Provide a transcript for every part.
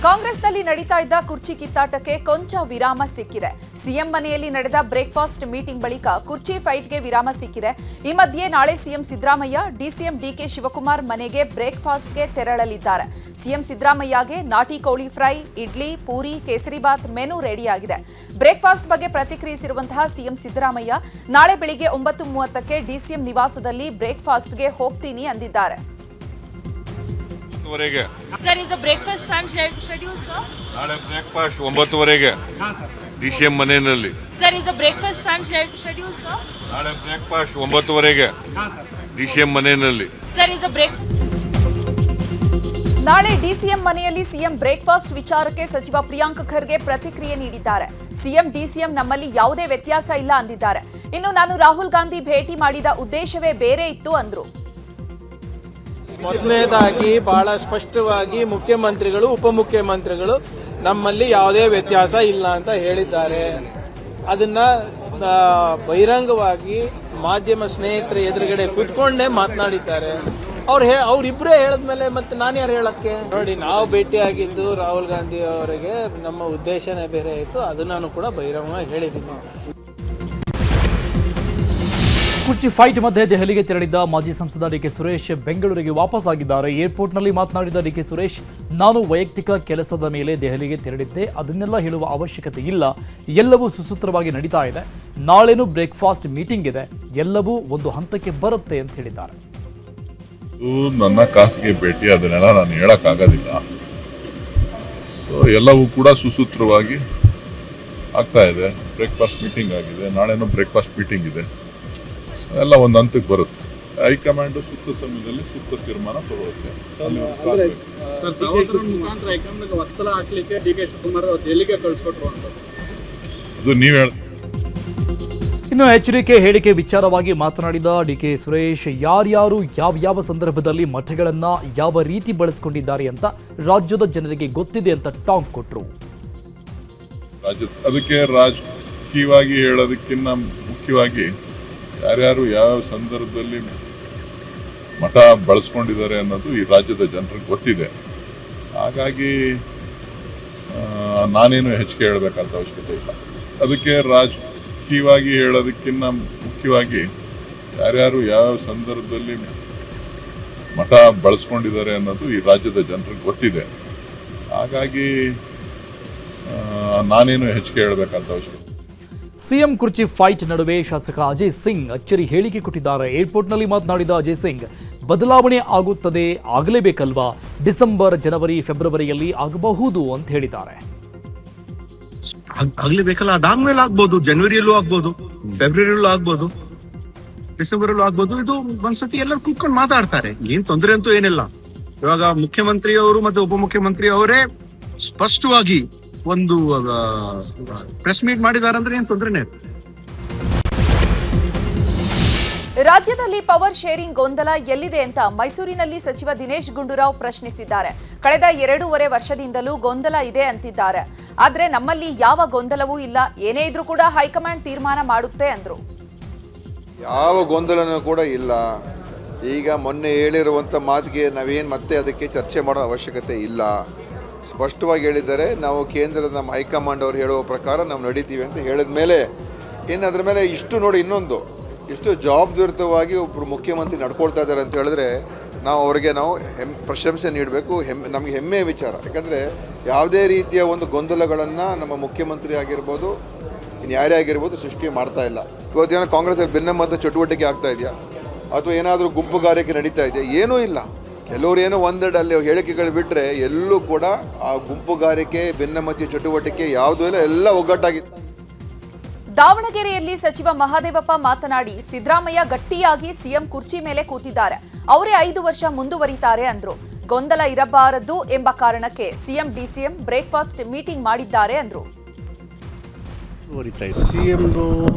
ಕಾಂಗ್ರೆಸ್ನಲ್ಲಿ ನಡೀತಾ ಇದ್ದ ಕುರ್ಚಿ ಕಿತ್ತಾಟಕ್ಕೆ ಕೊಂಚ ವಿರಾಮ ಸಿಕ್ಕಿದೆ. ಸಿಎಂ ಮನೆಯಲ್ಲಿ ನಡೆದ ಬ್ರೇಕ್ಫಾಸ್ಟ್ ಮೀಟಿಂಗ್ ಬಳಿಕ ಕುರ್ಚಿ ಫೈಟ್ಗೆ ವಿರಾಮ ಸಿಕ್ಕಿದೆ. ಈ ಮಧ್ಯೆ ನಾಳೆ ಸಿಎಂ ಸಿದ್ದರಾಮಯ್ಯ ಡಿಸಿಎಂ ಡಿಕೆ ಶಿವಕುಮಾರ್ ಮನೆಗೆ ಬ್ರೇಕ್ಫಾಸ್ಟ್ಗೆ ತೆರಳಲಿದ್ದಾರೆ. ಸಿಎಂ ಸಿದ್ದರಾಮಯ್ಯಗೆ ನಾಟಿ ಕೋಳಿ ಫ್ರೈ, ಇಡ್ಲಿ, ಪೂರಿ, ಕೇಸರಿಬಾತ್ ಮೆನು ರೆಡಿಯಾಗಿದೆ. ಬ್ರೇಕ್ಫಾಸ್ಟ್ ಬಗ್ಗೆ ಪ್ರತಿಕ್ರಿಯಿಸಿರುವಂತಹ ಸಿಎಂ ಸಿದ್ದರಾಮಯ್ಯ ನಾಳೆ ಬೆಳಿಗ್ಗೆ 9:30ಕ್ಕೆ ಡಿಸಿಎಂ ನಿವಾಸದಲ್ಲಿ ಬ್ರೇಕ್ಫಾಸ್ಟ್ಗೆ ಹೋಗ್ತೀನಿ ಅಂದಿದ್ದಾರೆ. Sir, is the breakfast time scheduled, sir? ನಾಳೆ ಬ್ರೇಕ್ಫಾಸ್ಟ್ 9:30ಗೆ ಡಿಸಿಎಂ ಮನೆಯಲ್ಲಿ. Sir, is the breakfast time scheduled, sir? ನಾಳೆ ಬ್ರೇಕ್ಫಾಸ್ಟ್ 9:30ಗೆ ಡಿಸಿಎಂ ಮನೆಯಲ್ಲಿ. Sir, is the ನಾಳೆ ಡಿಸಿಎಂ ಮನೆಯಲ್ಲಿ ಸಿಎಂ ಬ್ರೇಕ್ಫಾಸ್ಟ್ ವಿಚಾರಕ್ಕೆ ಸಚಿವ ಪ್ರಿಯಾಂಕ್ ಖರ್ಗೆ ಪ್ರತಿಕ್ರಿಯೆ ನೀಡಿದ್ದಾರೆ. ಸಿಎಂ ಡಿಸಿಎಂ ನಮ್ಮಲ್ಲಿ ಯಾವುದೇ ವ್ಯತ್ಯಾಸ ಇಲ್ಲ ಅಂದಿದ್ದಾರೆ. ಇನ್ನು ನಾನು ರಾಹುಲ್ ಗಾಂಧಿ ಭೇಟಿ ಮಾಡಿದ ಉದ್ದೇಶವೇ ಬೇರೆ ಇತ್ತು ಅಂದ್ರು. ಮೊದಲನೇದಾಗಿ ಬಹಳ ಸ್ಪಷ್ಟವಾಗಿ ಮುಖ್ಯಮಂತ್ರಿಗಳು ಉಪಮುಖ್ಯಮಂತ್ರಿಗಳು ನಮ್ಮಲ್ಲಿ ಯಾವುದೇ ವ್ಯತ್ಯಾಸ ಇಲ್ಲ ಅಂತ ಹೇಳಿದ್ದಾರೆ. ಅದನ್ನ ಬಹಿರಂಗವಾಗಿ ಮಾಧ್ಯಮ ಸ್ನೇಹಿತರ ಎದುರುಗಡೆ ಕೂತ್ಕೊಂಡೇ ಮಾತನಾಡಿದ್ದಾರೆ. ಅವ್ರಿಬ್ರೇ ಹೇಳಿದ್ಮೇಲೆ ಮತ್ತೆ ನಾನು ಯಾರು ಹೇಳಕ್ಕೆ? ನೋಡಿ, ನಾವು ಭೇಟಿಯಾಗಿದ್ದು ರಾಹುಲ್ ಗಾಂಧಿ ಅವರಿಗೆ ನಮ್ಮ ಉದ್ದೇಶನೇ ಬೇರೆ ಇತ್ತು. ಅದು ನಾನು ಕೂಡ ಬಹಿರಂಗವಾಗಿ ಹೇಳಿದ್ದೀನಿ. ಕುರ್ಚಿ ಫೈಟ್ ಮಧ್ಯೆ ದೆಹಲಿಗೆ ತೆರಳಿದ್ದ ಮಾಜಿ ಸಂಸದ ಡಿಕೆ ಸುರೇಶ್ ಬೆಂಗಳೂರಿಗೆ ವಾಪಸ್ ಆಗಿದ್ದಾರೆ. ಏರ್ಪೋರ್ಟ್ನಲ್ಲಿ ಮಾತನಾಡಿದ ಡಿಕೆ ಸುರೇಶ್, ನಾನು ವೈಯಕ್ತಿಕ ಕೆಲಸದ ಮೇಲೆ ದೆಹಲಿಗೆ ತೆರಳಿದ್ದೆ, ಅದನ್ನೆಲ್ಲ ಹೇಳುವ ಅವಶ್ಯಕತೆ ಇಲ್ಲ. ಎಲ್ಲವೂ ಸುಸೂತ್ರವಾಗಿ ನಡೀತಾ ಇದೆ. ನಾಳೆನೂ ಬ್ರೇಕ್ಫಾಸ್ಟ್ ಮೀಟಿಂಗ್ ಇದೆ. ಎಲ್ಲವೂ ಒಂದು ಹಂತಕ್ಕೆ ಬರುತ್ತೆ ಅಂತ ಹೇಳಿದ್ದಾರೆ. ನನ್ನ ಖಾಸಗಿ ಭೇಟಿ, ಅದನ್ನೆಲ್ಲ ನಾನು ಹೇಳಕ್ಕಾಗೋದಿಲ್ಲ. ಎಲ್ಲವೂ ಕೂಡ ಸುಸೂತ್ರವಾಗಿ ಆಗ್ತಾ ಇದೆ. ಬ್ರೇಕ್ಫಾಸ್ಟ್ ಮೀಟಿಂಗ್ ಆಗಿದೆ, ನಾಳೆನೂ ಬ್ರೇಕ್ಫಾಸ್ಟ್ ಮೀಟಿಂಗ್ ಇದೆ. ಎಲ್ಲ ಒಂದು ಹಂತಕ್ಕೆ ಬರುತ್ತೆ. ಹೈಕಮಾಂಡ್ ಸೂಕ್ತ ಸಮಯದಲ್ಲಿ ಸೂಕ್ತ ತೀರ್ಮಾನ ತಗೊಳುತ್ತೆ. ಅದು ನೀವು ಹೇಳ. ಇನ್ನು ಎಚ್ಚರಿಕೆ ಹೇಳಿಕೆ ವಿಚಾರವಾಗಿ ಮಾತನಾಡಿದ ಡಿಕೆ ಸುರೇಶ್, ಯಾರ್ಯಾರು ಯಾವ ಸಂದರ್ಭದಲ್ಲಿ ಮಠಗಳನ್ನ ಯಾವ ರೀತಿ ಬಳಸಿಕೊಂಡಿದ್ದಾರೆ ಅಂತ ರಾಜ್ಯದ ಜನರಿಗೆ ಗೊತ್ತಿದೆ ಅಂತ ಟಾಂಗ್ ಕೊಟ್ಟರು. ಅದಕ್ಕೆ ರಾಜಕೀಯವಾಗಿ ಹೇಳೋದಕ್ಕಿಂತ ಮುಖ್ಯವಾಗಿ ಯಾರ್ಯಾರು ಯಾವ ಸಂದರ್ಭದಲ್ಲಿ ಮಠ ಬಳಸ್ಕೊಂಡಿದ್ದಾರೆ ಅನ್ನೋದು ಈ ರಾಜ್ಯದ ಜನರಿಗೆ ಗೊತ್ತಿದೆ. ಹಾಗಾಗಿ ನಾನೇನು ಹೆಚ್ಚಿಗೆ ಹೇಳಬೇಕಂತ ಅವಶ್ಯಕತೆ ಇಲ್ಲ. ಅದಕ್ಕೆ ರಾಜಕೀಯವಾಗಿ ಹೇಳೋದಕ್ಕಿಂತ ಮುಖ್ಯವಾಗಿ ಯಾರ್ಯಾರು ಯಾವ ಸಂದರ್ಭದಲ್ಲಿ ಮಠ ಬಳಸ್ಕೊಂಡಿದ್ದಾರೆ ಅನ್ನೋದು ಈ ರಾಜ್ಯದ ಜನರಿಗೆ ಗೊತ್ತಿದೆ. ಹಾಗಾಗಿ ನಾನೇನು ಹೆಚ್ಚಿಗೆ ಹೇಳಬೇಕಂತ ಅವಶ್ಯಕತೆ. ಸಿಎಂ ಕುರ್ಚಿ ಫೈಟ್ ನಡುವೆ ಶಾಸಕ ಅಜಯ್ ಸಿಂಗ್ ಅಚ್ಚರಿ ಹೇಳಿಕೆ ಕೊಟ್ಟಿದ್ದಾರೆ. ಏರ್ಪೋರ್ಟ್ನಲ್ಲಿ ಮಾತನಾಡಿದ ಅಜಯ್ ಸಿಂಗ್, ಬದಲಾವಣೆ ಆಗುತ್ತದೆ, ಆಗಲೇಬೇಕಲ್ವಾ? ಡಿಸೆಂಬರ್, ಜನವರಿ, ಫೆಬ್ರವರಿಯಲ್ಲಿ ಆಗಬಹುದು ಅಂತ ಹೇಳಿದ್ದಾರೆ. ಆಗ್ಲೇಬೇಕಲ್ಲ, ಅದಾದ್ಮೇಲೆ ಆಗ್ಬೋದು. ಜನವರಿಯಲ್ಲೂ ಆಗ್ಬೋದು, ಫೆಬ್ರವರಿಯಲ್ಲೂ ಆಗ್ಬೋದು, ಡಿಸೆಂಬರಲ್ಲೂ ಆಗ್ಬೋದು. ಇದು ಒಂದ್ಸತಿ ಎಲ್ಲರೂ ಕೂತ್ಕೊಂಡು ಮಾತಾಡ್ತಾರೆ. ಏನ್ ತೊಂದರೆ ಅಂತೂ ಏನಿಲ್ಲ. ಇವಾಗ ಮುಖ್ಯಮಂತ್ರಿಯವರು ಮತ್ತೆ ಉಪಮುಖ್ಯಮಂತ್ರಿ ಅವರೇ ಸ್ಪಷ್ಟವಾಗಿ ಒಂದು ಪ್ರೆಸ್ ಮೀಟ್ ಮಾಡಿದ್ದಾರೆ ಅಂದ್ರೆ ಏನ್ ತೊಂದರೆನೇ. ರಾಜ್ಯದಲ್ಲಿ ಪವರ್ ಶೇರಿಂಗ್ ಗೊಂದಲ ಎಲ್ಲಿದೆ ಅಂತ ಮೈಸೂರಿನಲ್ಲಿ ಸಚಿವ ದಿನೇಶ್ ಗುಂಡೂರಾವ್ ಪ್ರಶ್ನಿಸಿದ್ದಾರೆ. ಕಳೆದ 2.5 ವರ್ಷದಿಂದಲೂ ಗೊಂದಲ ಇದೆ ಅಂತಿದ್ದಾರೆ. ಆದ್ರೆ ನಮ್ಮಲ್ಲಿ ಯಾವ ಗೊಂದಲವೂ ಇಲ್ಲ, ಏನೇ ಇದ್ರೂ ಕೂಡ ಹೈಕಮಾಂಡ್ ತೀರ್ಮಾನ ಮಾಡುತ್ತೆ ಅಂದ್ರು. ಯಾವ ಗೊಂದಲನೂ ಕೂಡ ಇಲ್ಲ. ಈಗ ಮೊನ್ನೆ ಹೇಳಿರುವಂತ ಮಾತಿಗೆ ನಾವೇನು ಮತ್ತೆ ಅದಕ್ಕೆ ಚರ್ಚೆ ಮಾಡೋ ಅವಶ್ಯಕತೆ ಇಲ್ಲ. ಸ್ಪಷ್ಟವಾಗಿ ಹೇಳಿದ್ದಾರೆ. ನಾವು ಕೇಂದ್ರದ ನಮ್ಮ ಹೈಕಮಾಂಡ್ ಅವರು ಹೇಳುವ ಪ್ರಕಾರ ನಾವು ನಡೀತೀವಿ ಅಂತ ಹೇಳಿದ ಮೇಲೆ ಇನ್ನು ಅದ್ರ ಮೇಲೆ ಇಷ್ಟು ನೋಡಿ, ಇನ್ನೊಂದು ಇಷ್ಟು ಜವಾಬ್ದಾರಿಯುತವಾಗಿ ಒಬ್ಬರು ಮುಖ್ಯಮಂತ್ರಿ ನಡ್ಕೊಳ್ತಾ ಇದ್ದಾರೆ ಅಂತ ಹೇಳಿದ್ರೆ ಅವರಿಗೆ ನಾವು ಪ್ರಶಂಸೆ ನೀಡಬೇಕು. ನಮಗೆ ಹೆಮ್ಮೆಯ ವಿಚಾರ. ಯಾಕಂದರೆ ಯಾವುದೇ ರೀತಿಯ ಒಂದು ಗೊಂದಲಗಳನ್ನು ನಮ್ಮ ಮುಖ್ಯಮಂತ್ರಿ ಆಗಿರ್ಬೋದು, ಇನ್ನು ಯಾರೇ ಆಗಿರ್ಬೋದು ಸೃಷ್ಟಿ ಮಾಡ್ತಾ ಇಲ್ಲ. ಇವತ್ತೇನೋ ಕಾಂಗ್ರೆಸ್ಸಲ್ಲಿ ಭಿನ್ನಮತ ಚಟುವಟಿಕೆ ಆಗ್ತಾ ಇದೆಯಾ ಅಥವಾ ಏನಾದರೂ ಗುಂಪುಗಾರಿಕೆ ನಡೀತಾ ಇದೆಯಾ? ಏನೂ ಇಲ್ಲ. ಕೆಲವರು ಏನೋ ಒಂದೆರಡು ಅಲ್ಲಿ ಹೇಳಿಕೆಗಳು ಬಿಟ್ಟರೆ ಎಲ್ಲೂ ಕೂಡ ಆ ಗುಂಪುಗಾರಿಕೆ, ಭಿನ್ನಮತೀಯ ಚಟುವಟಿಕೆ ಯಾವುದೂ ಇಲ್ಲ. ಎಲ್ಲ ಒಗ್ಗಟ್ಟಾಗಿತ್ತು. ದಾವಣಗೆರೆಯಲ್ಲಿ ಸಚಿವ ಮಹದೇವಪ್ಪ ಮಾತನಾಡಿ, ಸಿದ್ದರಾಮಯ್ಯ ಗಟ್ಟಿಯಾಗಿ ಸಿಎಂ ಕುರ್ಚಿ ಮೇಲೆ ಕೂತಿದ್ದಾರೆ, ಅವರೇ 5 ವರ್ಷ ಮುಂದುವರಿತಾರೆ ಅಂದ್ರು. ಗೊಂದಲ ಇರಬಾರದು ಎಂಬ ಕಾರಣಕ್ಕೆ ಸಿಎಂ ಡಿಸಿಎಂ ಬ್ರೇಕ್ಫಾಸ್ಟ್ ಮೀಟಿಂಗ್ ಮಾಡಿದ್ದಾರೆ ಅಂದ್ರು. ಸಿಎಂದು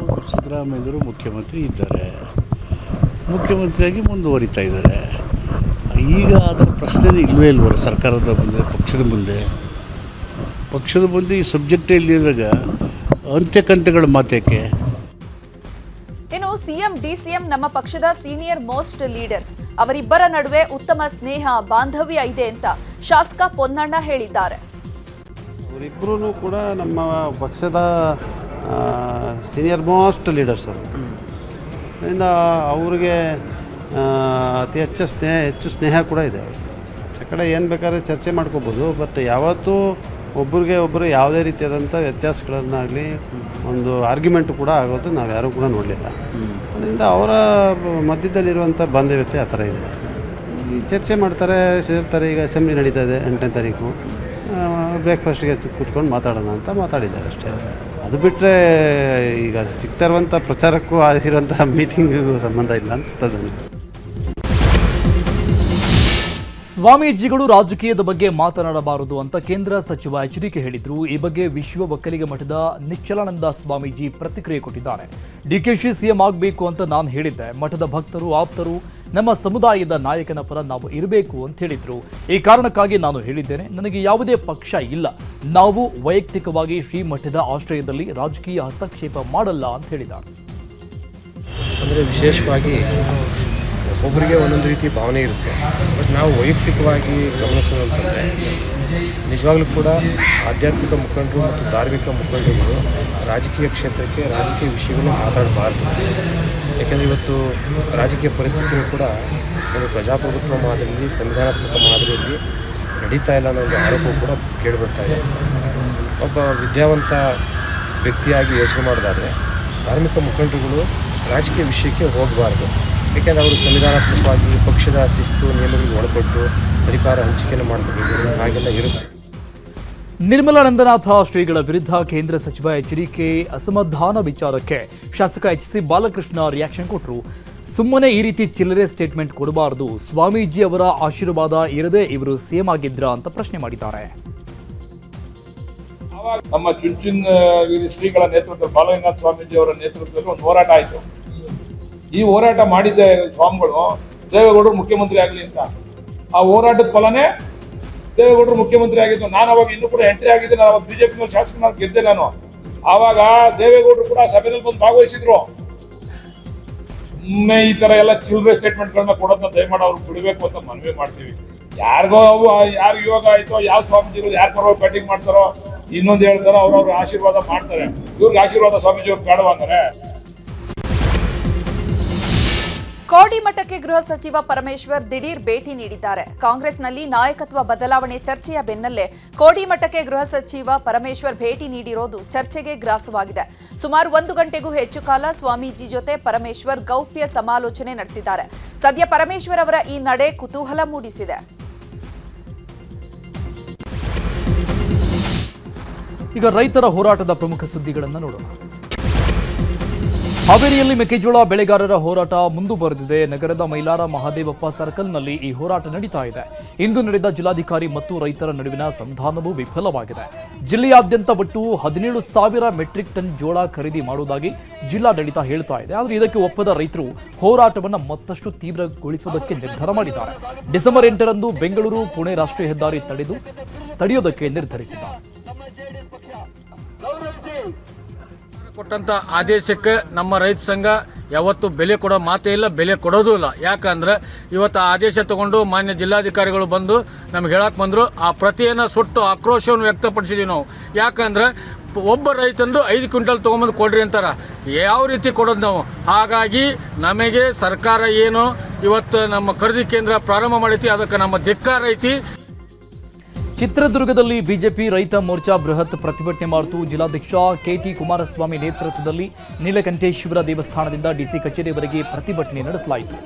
ಸಿದ್ದರಾಮಯ್ಯರು ಮುಖ್ಯಮಂತ್ರಿ ಇದ್ದಾರೆ, ಮುಖ್ಯಮಂತ್ರಿಯಾಗಿ ಮುಂದುವರಿತಾ ಇದ್ದಾರೆ. ಈಗ ಅದರ ಪ್ರಶ್ನೆ ಇಲ್ಲವೇ ಇಲ್ವಲ್ಲ. ಸರ್ಕಾರದ ಮುಂದೆ, ಪಕ್ಷದ ಮುಂದೆ ಈ ಸಬ್ಜೆಕ್ಟೇ ಇಲ್ಲಿರುವಾಗ ಅಂತ್ಯಕಂತ್ಯಗಳ ಮಾತೇಕೆ? ಇನ್ನು ಸಿಎಂ ಡಿಸಿಎಂ ನಮ್ಮ ಪಕ್ಷದ ಸೀನಿಯರ್ ಮೋಸ್ಟ್ ಲೀಡರ್ಸ್, ಅವರಿಬ್ಬರ ನಡುವೆ ಉತ್ತಮ ಸ್ನೇಹ ಬಾಂಧವ್ಯ ಇದೆ ಅಂತ ಶಾಸಕ ಪೊನ್ನಣ್ಣ ಹೇಳಿದ್ದಾರೆ. ಅವರಿಬ್ಬರೂ ಕೂಡ ನಮ್ಮ ಪಕ್ಷದ ಸೀನಿಯರ್ ಮೋಸ್ಟ್ ಲೀಡರ್ಸ್ ಅವರು. ಅದರಿಂದ ಅವ್ರಿಗೆ ಅತಿ ಹೆಚ್ಚು ಸ್ನೇಹ ಕೂಡ ಇದೆ. ಆ ಕಡೆ ಏನು ಬೇಕಾದ್ರೆ ಚರ್ಚೆ ಮಾಡ್ಕೋಬೋದು, ಬಟ್ ಯಾವತ್ತೂ ಒಬ್ಬರು ಯಾವುದೇ ರೀತಿಯಾದಂಥ ವ್ಯತ್ಯಾಸಗಳನ್ನಾಗಲಿ ಒಂದು ಆರ್ಗ್ಯುಮೆಂಟು ಕೂಡ ಆಗೋದು ನಾವು ಯಾರೂ ಕೂಡ ನೋಡಲಿಲ್ಲ. ಅದರಿಂದ ಅವರ ಮಧ್ಯದಲ್ಲಿರುವಂಥ ಬಾಂಧವ್ಯತೆ ಆ ಥರ ಇದೆ. ಈ ಚರ್ಚೆ ಮಾಡ್ತಾರೆ, ಸೇರ್ತಾರೆ. ಈಗ ಅಸೆಂಬ್ಲಿ ನಡೀತಾ ಇದೆ 8ನೇ ತಾರೀಕು, ಬ್ರೇಕ್ಫಾಸ್ಟ್ಗೆ ಕೂತ್ಕೊಂಡು ಮಾತಾಡೋಣ ಅಂತ ಮಾತಾಡಿದ್ದಾರೆ ಅಷ್ಟೇ. ಅದು ಬಿಟ್ಟರೆ ಈಗ ಸಿಗ್ತಾ ಇರುವಂಥ ಪ್ರಚಾರಕ್ಕೂ ಆಗಿರುವಂಥ ಮೀಟಿಂಗಿಗೂ ಸಂಬಂಧ ಇಲ್ಲ ಅನಿಸ್ತದೆ ನನಗೆ. ಸ್ವಾಮೀಜಿಗಳು ರಾಜಕೀಯದ ಬಗ್ಗೆ ಮಾತನಾಡಬಾರದು ಅಂತ ಕೇಂದ್ರ ಸಚಿವ ಎಚ್.ಡಿ.ಕೆ ಹೇಳಿದ್ರು. ಈ ಬಗ್ಗೆ ವಿಶ್ವ ಒಕ್ಕಲಿಗ ಮಠದ ನಿಶ್ಚಲಾನಂದ ಸ್ವಾಮೀಜಿ ಪ್ರತಿಕ್ರಿಯೆ ಕೊಟ್ಟಿದ್ದಾರೆ. ಡಿಕೆಶಿ ಸಿಎಂ ಆಗಬೇಕು ಅಂತ ನಾನು ಹೇಳಿದ್ದೆ. ಮಠದ ಭಕ್ತರು, ಆಪ್ತರು, ನಮ್ಮ ಸಮುದಾಯದ ನಾಯಕನ ಪರ ನಾವು ಇರಬೇಕು ಅಂತ ಹೇಳಿದ್ರು. ಈ ಕಾರಣಕ್ಕಾಗಿ ನಾನು ಹೇಳಿದ್ದೇನೆ, ನನಗೆ ಯಾವುದೇ ಪಕ್ಷ ಇಲ್ಲ. ನಾವು ವೈಯಕ್ತಿಕವಾಗಿ ಶ್ರೀಮಠದ ಆಶ್ರಯದಲ್ಲಿ ರಾಜಕೀಯ ಹಸ್ತಕ್ಷೇಪ ಮಾಡಲ್ಲ ಅಂತ ಹೇಳಿದ್ದಾರೆ. ಅಂದರೆ ವಿಶೇಷವಾಗಿ ಒಬ್ಬೊಬ್ಬರಿಗೆ ಒಂದೊಂದು ರೀತಿ ಭಾವನೆ ಇರುತ್ತೆ. ಬಟ್ ನಾವು ವೈಯಕ್ತಿಕವಾಗಿ ಗಮನಿಸೋದಂತಂದರೆ ನಿಜವಾಗ್ಲೂ ಕೂಡ ಆಧ್ಯಾತ್ಮಿಕ ಮುಖಂಡರು ಮತ್ತು ಧಾರ್ಮಿಕ ಮುಖಂಡರುಗಳು ರಾಜಕೀಯ ಕ್ಷೇತ್ರಕ್ಕೆ ರಾಜಕೀಯ ವಿಷಯಗಳನ್ನು ಮಾತಾಡಬಾರ್ದು. ಯಾಕೆಂದರೆ ಇವತ್ತು ರಾಜಕೀಯ ಪರಿಸ್ಥಿತಿಯೂ ಕೂಡ ಒಂದು ಪ್ರಜಾಪ್ರಭುತ್ವ ಮಾದರಿಯಲ್ಲಿ, ಸಂವಿಧಾನಾತ್ಮಕ ಮಾದರಿಯಲ್ಲಿ ನಡೀತಾ ಇಲ್ಲ ಅನ್ನೋ ಒಂದು ಆರೋಪ ಕೂಡ ಕೇಳಿಬರ್ತಾ ಇದೆ. ಒಬ್ಬ ವಿದ್ಯಾವಂತ ವ್ಯಕ್ತಿಯಾಗಿ ಯೋಚನೆ ಮಾಡೋದಾದರೆ ಧಾರ್ಮಿಕ ಮುಖಂಡರುಗಳು ರಾಜಕೀಯ ವಿಷಯಕ್ಕೆ ಹೋಗಬಾರ್ದು. ಏಕೆಂದರೆ ಅವರು ಸಂವಿಧಾನಾತ್ಮಕವಾಗಿ ಪಕ್ಷದ ಶಿಸ್ತು ನಿಯಮಗಳಿಗೆ ಒಳಪಟ್ಟು ಅಧಿಕಾರ ಹಂಚಿಕೆಯನ್ನು ಮಾಡಬೇಕು, ಹಾಗೆಲ್ಲ ಇರುತ್ತೆ. ನಿರ್ಮಲಾನಂದನಾಥ ಶ್ರೀಗಳ ವಿರುದ್ಧ ಕೇಂದ್ರ ಸಚಿವ ಎಚ್.ಡಿ.ಕೆ ಅಸಮಾಧಾನ ವಿಚಾರಕ್ಕೆ ಶಾಸಕ ಎಚ್.ಸಿ. ಬಾಲಕೃಷ್ಣ ರಿಯಾಕ್ಷನ್ ಕೊಟ್ಟರು. ಸುಮ್ಮನೆ ಈ ರೀತಿ ಚಿಲ್ಲರೆ ಸ್ಟೇಟ್ಮೆಂಟ್ ಕೊಡಬಾರದು. ಸ್ವಾಮೀಜಿ ಅವರ ಆಶೀರ್ವಾದ ಇರದೆ ಇವರು ಸಿಎಂ ಆಗಿದ್ರಾ ಅಂತ ಪ್ರಶ್ನೆ ಮಾಡಿದ್ದಾರೆ. ನಮ್ಮ ಚುಂಚುನ್ ಶ್ರೀಗಳ ನೇತೃತ್ವದಲ್ಲಿ, ಬಾಲಗಂಗಾಧರ ಸ್ವಾಮೀಜಿ ಅವರ ನೇತೃತ್ವದಲ್ಲಿ ಒಂದು ಹೋರಾಟ ಆಯಿತು. ಈ ಹೋರಾಟ ಮಾಡಿದ್ದ ಸ್ವಾಮಿಗಳು ದೇವೇಗೌಡರು ಮುಖ್ಯಮಂತ್ರಿ ಆಗಲಿ ಅಂತ. ಆ ಹೋರಾಟದ ಫಲನೇ ದೇವೇಗೌಡರು ಮುಖ್ಯಮಂತ್ರಿ ಆಗಿದ್ದು. ನಾನು ಅವಾಗ ಇನ್ನೂ ಕೂಡ ಎಂಟ್ರಿ ಆಗಿದ್ದೆ. ನಾನು ಅವಾಗ ಬಿಜೆಪಿ ಶಾಸಕನಾಗಿ ಗೆದ್ದೆ. ನಾನು ಆವಾಗ ದೇವೇಗೌಡರು ಕೂಡ ಸಭೆಯಲ್ಲಿ ಬಂದು ಭಾಗವಹಿಸಿದ್ರು. ಒಮ್ಮೆ ಈ ತರ ಎಲ್ಲ ಚಿಲ್ಲರೆ ಸ್ಟೇಟ್ಮೆಂಟ್ಗಳನ್ನ ಕೊಡೋದನ್ನ ದಯಮಾಡಿ ಅವ್ರು ಬಿಡಬೇಕು ಅಂತ ಮನವಿ ಮಾಡ್ತೀವಿ. ಯಾರಿಗೋ ಅವು ಯಾರು ಯೋಗ ಆಯ್ತೋ, ಯಾವ ಸ್ವಾಮೀಜಿಗಳು ಯಾರು ಪರವಾಗಿ ಬ್ಯಾಟಿಂಗ್ ಮಾಡ್ತಾರೋ, ಇನ್ನೊಂದು ಹೇಳ್ತಾರೋ, ಅವ್ರವ್ರ ಆಶೀರ್ವಾದ ಮಾಡ್ತಾರೆ. ಇವ್ರಿಗೆ ಆಶೀರ್ವಾದ ಸ್ವಾಮೀಜಿ ಅವ್ರು ಬೇಡವಾಂದರೆ. ಕೋಡಿಮಠಕ್ಕೆ ಗೃಹ ಸಚಿವ ಪರಮೇಶ್ವರ್ ದಿಢೀರ್ ಭೇಟಿ ನೀಡಿದ್ದಾರೆ. ಕಾಂಗ್ರೆಸ್ನಲ್ಲಿ ನಾಯಕತ್ವ ಬದಲಾವಣೆ ಚರ್ಚೆಯ ಬೆನ್ನಲ್ಲೇ ಕೋಡಿಮಠಕ್ಕೆ ಗೃಹ ಸಚಿವ ಪರಮೇಶ್ವರ್ ಭೇಟಿ ನೀಡಿರೋದು ಚರ್ಚೆಗೆ ಗ್ರಾಸವಾಗಿದೆ. ಸುಮಾರು 1 ಗಂಟೆಗೂ ಹೆಚ್ಚು ಕಾಲ ಸ್ವಾಮೀಜಿ ಜೊತೆ ಪರಮೇಶ್ವರ್ ಗೌಪ್ಯ ಸಮಾಲೋಚನೆ ನಡೆಸಿದ್ದಾರೆ. ಸದ್ಯ ಪರಮೇಶ್ವರ್ ಅವರ ಈ ನಡೆ ಕುತೂಹಲ ಮೂಡಿಸಿದೆ. ಈಗ ರೈತರ ಹೋರಾಟದ ಪ್ರಮುಖ ಸುದ್ದಿಗಳನ್ನು ನೋಡೋಣ. ಹಾವೇರಿಯಲ್ಲಿ ಮೆಕ್ಕೆಜೋಳ ಬೆಳೆಗಾರರ ಹೋರಾಟ ಮುಂದುವರೆದಿದೆ. ನಗರದ ಮೈಲಾರ ಮಹಾದೇವಪ್ಪ ಸರ್ಕಲ್ನಲ್ಲಿ ಈ ಹೋರಾಟ ನಡೀತಾ ಇದೆ. ಇಂದು ನಡೆದ ಜಿಲ್ಲಾಧಿಕಾರಿ ಮತ್ತು ರೈತರ ನಡುವಿನ ಸಂಧಾನವೂ ವಿಫಲವಾಗಿದೆ. ಜಿಲ್ಲೆಯಾದ್ಯಂತ ಒಟ್ಟು 17,000 ಮೆಟ್ರಿಕ್ ಟನ್ ಜೋಳ ಖರೀದಿ ಮಾಡುವುದಾಗಿ ಜಿಲ್ಲಾಡಳಿತ ಹೇಳ್ತಾ ಇದೆ. ಆದರೆ ಇದಕ್ಕೆ ಒಪ್ಪದ ರೈತರು ಹೋರಾಟವನ್ನು ಮತ್ತಷ್ಟು ತೀವ್ರಗೊಳಿಸುವುದಕ್ಕೆ ನಿರ್ಧಾರ ಮಾಡಿದ್ದಾರೆ. ಡಿಸೆಂಬರ್ 8ರಂದು ಬೆಂಗಳೂರು ಪುಣೆ ರಾಷ್ಟ್ರೀಯ ಹೆದ್ದಾರಿ ತಡೆಯೋದಕ್ಕೆ ನಿರ್ಧರಿಸಿದ್ದಾರೆ. ಕೊಟ್ಟಂತ ಆದೇಶಕ್ಕೆ ನಮ್ಮ ರೈತ ಸಂಘ ಯಾವತ್ತು ಬೆಲೆ ಕೊಡೋ ಮಾತೇ ಇಲ್ಲ, ಬೆಲೆ ಕೊಡೋದೂ ಇಲ್ಲ. ಯಾಕಂದ್ರೆ ಇವತ್ತು ಆದೇಶ ತಗೊಂಡು ಮಾನ್ಯ ಜಿಲ್ಲಾಧಿಕಾರಿಗಳು ಬಂದು ನಮ್ಗೆ ಹೇಳಕ್ಕೆ ಬಂದರು. ಆ ಪ್ರತಿಯನ್ನು ಸುಟ್ಟು ಆಕ್ರೋಶವನ್ನು ವ್ಯಕ್ತಪಡಿಸಿದ್ದೀವಿ ನಾವು. ಯಾಕಂದ್ರೆ ಒಬ್ಬ ರೈತಂದು 5 ಕ್ವಿಂಟಲ್ ತೊಗೊಂಬಂದು ಕೊಡ್ರಿ ಅಂತಾರ. ಯಾವ ರೀತಿ ಕೊಡೋದು ನಾವು? ಹಾಗಾಗಿ ನಮಗೆ ಸರ್ಕಾರ ಏನು ಇವತ್ತು ನಮ್ಮ ಖರೀದಿ ಕೇಂದ್ರ ಪ್ರಾರಂಭ ಮಾಡೈತಿ, ಅದಕ್ಕೆ ನಮ್ಮ ಧಿಕ್ಕಾರ ಐತಿ. ಚಿತ್ರದುರ್ಗದಲ್ಲಿ ಬಿಜೆಪಿ ರೈತ ಮೋರ್ಚಾ ಬೃಹತ್ ಪ್ರತಿಭಟನೆ ಮಾಡಿತು. ಜಿಲ್ಲಾಧ್ಯಕ್ಷ ಕೆಟಿ ಕುಮಾರಸ್ವಾಮಿ ನೇತೃತ್ವದಲ್ಲಿ ನೀಲಕಂಠೇಶ್ವರ ದೇವಸ್ಥಾನದಿಂದ ಡಿಸಿ ಕಚೇರಿವರೆಗೆ ಪ್ರತಿಭಟನೆ ನಡೆಸಲಾಯಿತು.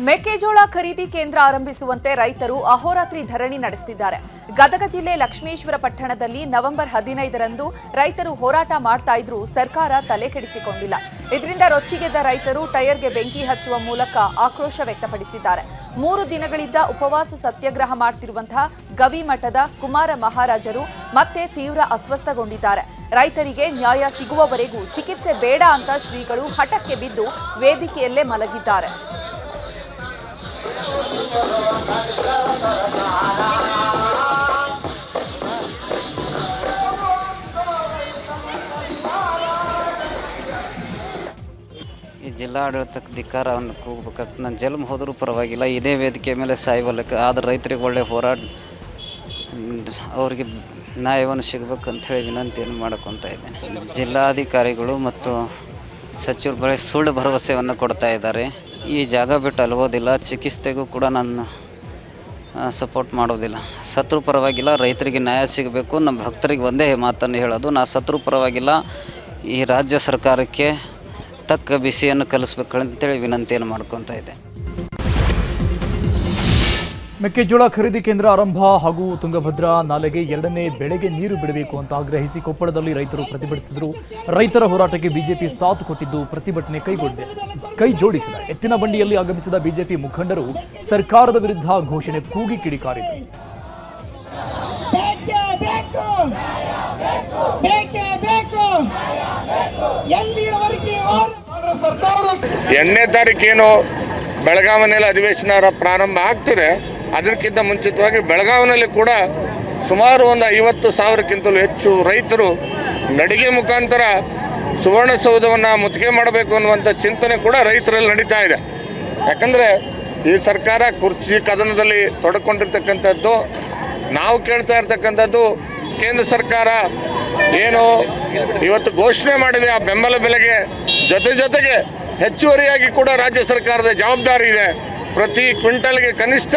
ಮೆಕ್ಕೆಜೋಳ ಖರೀದಿ ಕೇಂದ್ರ ಆರಂಭಿಸುವಂತೆ ರೈತರು ಅಹೋರಾತ್ರಿ ಧರಣಿ ನಡೆಸುತ್ತಿದ್ದಾರೆ. ಗದಗ ಜಿಲ್ಲೆ ಲಕ್ಷ್ಮೇಶ್ವರ ಪಟ್ಟಣದಲ್ಲಿ ನವೆಂಬರ್ 15ರಂದು ರೈತರು ಹೋರಾಟ ಮಾಡ್ತಾ ಇದ್ರೂ ಸರ್ಕಾರ ತಲೆ ಕೆಡಿಸಿಕೊಂಡಿಲ್ಲ. ಇದರಿಂದ ರೊಚ್ಚಿಗೆದ್ದ ರೈತರು ಟೈರ್ಗೆ ಬೆಂಕಿ ಹಚ್ಚುವ ಮೂಲಕ ಆಕ್ರೋಶ ವ್ಯಕ್ತಪಡಿಸಿದ್ದಾರೆ. 3 ದಿನಗಳಿಂದ ಉಪವಾಸ ಸತ್ಯಾಗ್ರಹ ಮಾಡುತ್ತಿರುವಂತಹ ಗವಿಮಠದ ಕುಮಾರ ಮಹಾರಾಜರು ಮತ್ತೆ ತೀವ್ರ ಅಸ್ವಸ್ಥಗೊಂಡಿದ್ದಾರೆ. ರೈತರಿಗೆ ನ್ಯಾಯ ಸಿಗುವವರೆಗೂ ಚಿಕಿತ್ಸೆ ಬೇಡ ಅಂತ ಶ್ರೀಗಳು ಹಠಕ್ಕೆ ಬಿದ್ದು ವೇದಿಕೆಯಲ್ಲೇ ಮಲಗಿದ್ದಾರೆ. ಈ ಜಿಲ್ಲಾಡಳಿತಕ್ಕೆ ಧಿಕ್ಕಾರವನ್ನು ಕೂಗಬೇಕಾಗ್ತದೆ. ನಾನು ಜನ್ಮ ಹೋದರೂ ಪರವಾಗಿಲ್ಲ, ಇದೇ ವೇದಿಕೆ ಮೇಲೆ ಸಾಯ್ವಲ್ಲಕ್ಕೆ ಆದರೆ ರೈತರಿಗೆ ಒಳ್ಳೆ ಹೋರಾಟ ಅವರಿಗೆ ನ್ಯಾಯವನ್ನು ಸಿಗಬೇಕಂಥೇಳಿ ವಿನಂತಿಯನ್ನು ಮಾಡ್ಕೊತಾ ಇದ್ದೇನೆ. ಜಿಲ್ಲಾಧಿಕಾರಿಗಳು ಮತ್ತು ಸಚಿವರು ಬಳಿ ಸುಳ್ಳು ಭರವಸೆಯನ್ನು ಕೊಡ್ತಾ ಇದ್ದಾರೆ. ಈ ಜಾಗ ಬಿಟ್ಟು ಅಲ್ಗೋದಿಲ್ಲ, ಚಿಕಿತ್ಸೆಗೂ ಕೂಡ ನಾನು ಸಪೋರ್ಟ್ ಮಾಡೋದಿಲ್ಲ. ಸತ್ರು ಪರವಾಗಿಲ್ಲ, ರೈತರಿಗೆ ನ್ಯಾಯ ಸಿಗಬೇಕು. ನಮ್ಮ ಭಕ್ತರಿಗೆ ಒಂದೇ ಮಾತನ್ನು ಹೇಳೋದು, ನಾ ಸತ್ರು ಪರವಾಗಿಲ್ಲ, ಈ ರಾಜ್ಯ ಸರ್ಕಾರಕ್ಕೆ ತಕ್ಕ ಬಿಸಿಯನ್ನು ಕಲಿಸ್ಬೇಕು ಅಂತೇಳಿ ವಿನಂತಿಯನ್ನು ಮಾಡ್ಕೊತಾ ಇದ್ದೆ. ಮೆಕ್ಕೆಜೋಳ ಖರೀದಿ ಕೇಂದ್ರ ಆರಂಭ ಹಾಗೂ ತುಂಗಭದ್ರಾ ನಾಲೆಗೆ 2ನೇ ಬೆಳೆಗೆ ನೀರು ಬಿಡಬೇಕು ಅಂತ ಆಗ್ರಹಿಸಿ ಕೊಪ್ಪಳದಲ್ಲಿ ರೈತರು ಪ್ರತಿಭಟಿಸಿದರು. ರೈತರ ಹೋರಾಟಕ್ಕೆ ಬಿಜೆಪಿ ಸಾಥ್ ಕೊಟ್ಟಿದ್ದು ಪ್ರತಿಭಟನೆ ಕೈ ಜೋಡಿಸಿದೆ. ಎತ್ತಿನ ಬಂಡಿಯಲ್ಲಿ ಆಗಮಿಸಿದ ಬಿಜೆಪಿ ಮುಖಂಡರು ಸರ್ಕಾರದ ವಿರುದ್ಧ ಘೋಷಣೆ ಕೂಗಿ ಕಿಡಿಕಾರಿದರು. ಎಂಟನೇ ತಾರೀಕೇನು ಬೆಳಗಾವಿನಲ್ಲಿ ಅಧಿವೇಶನ ಪ್ರಾರಂಭ ಆಗ್ತದೆ, ಅದಕ್ಕಿಂತ ಮುಂಚಿತವಾಗಿ ಬೆಳಗಾವಿನಲ್ಲಿ ಕೂಡ ಸುಮಾರು ಒಂದು 50,000ಕ್ಕಿಂತಲೂ ಹೆಚ್ಚು ರೈತರು ನಡಿಗೆ ಮುಖಾಂತರ ಸುವರ್ಣಸೌಧವನ್ನು ಮುತ್ತಿಗೆ ಮಾಡಬೇಕು ಅನ್ನುವಂಥ ಚಿಂತನೆ ಕೂಡ ರೈತರಲ್ಲಿ ನಡೀತಾ ಇದೆ. ಯಾಕಂದರೆ ಈ ಸರ್ಕಾರ ಕುರ್ಚಿ ಕದನದಲ್ಲಿ ತೊಡಕೊಂಡಿರ್ತಕ್ಕಂಥದ್ದು. ನಾವು ಕೇಳ್ತಾ ಇರ್ತಕ್ಕಂಥದ್ದು, ಕೇಂದ್ರ ಸರ್ಕಾರ ಏನು ಇವತ್ತು ಘೋಷಣೆ ಮಾಡಿದೆ ಆ ಬೆಂಬಲ ಬೆಲೆಗೆ ಜೊತೆಗೆ ಹೆಚ್ಚುವರಿಯಾಗಿ ಕೂಡ ರಾಜ್ಯ ಸರ್ಕಾರದ ಜವಾಬ್ದಾರಿ ಇದೆ. ಪ್ರತಿ ಕ್ವಿಂಟಲ್ಗೆ ಕನಿಷ್ಠ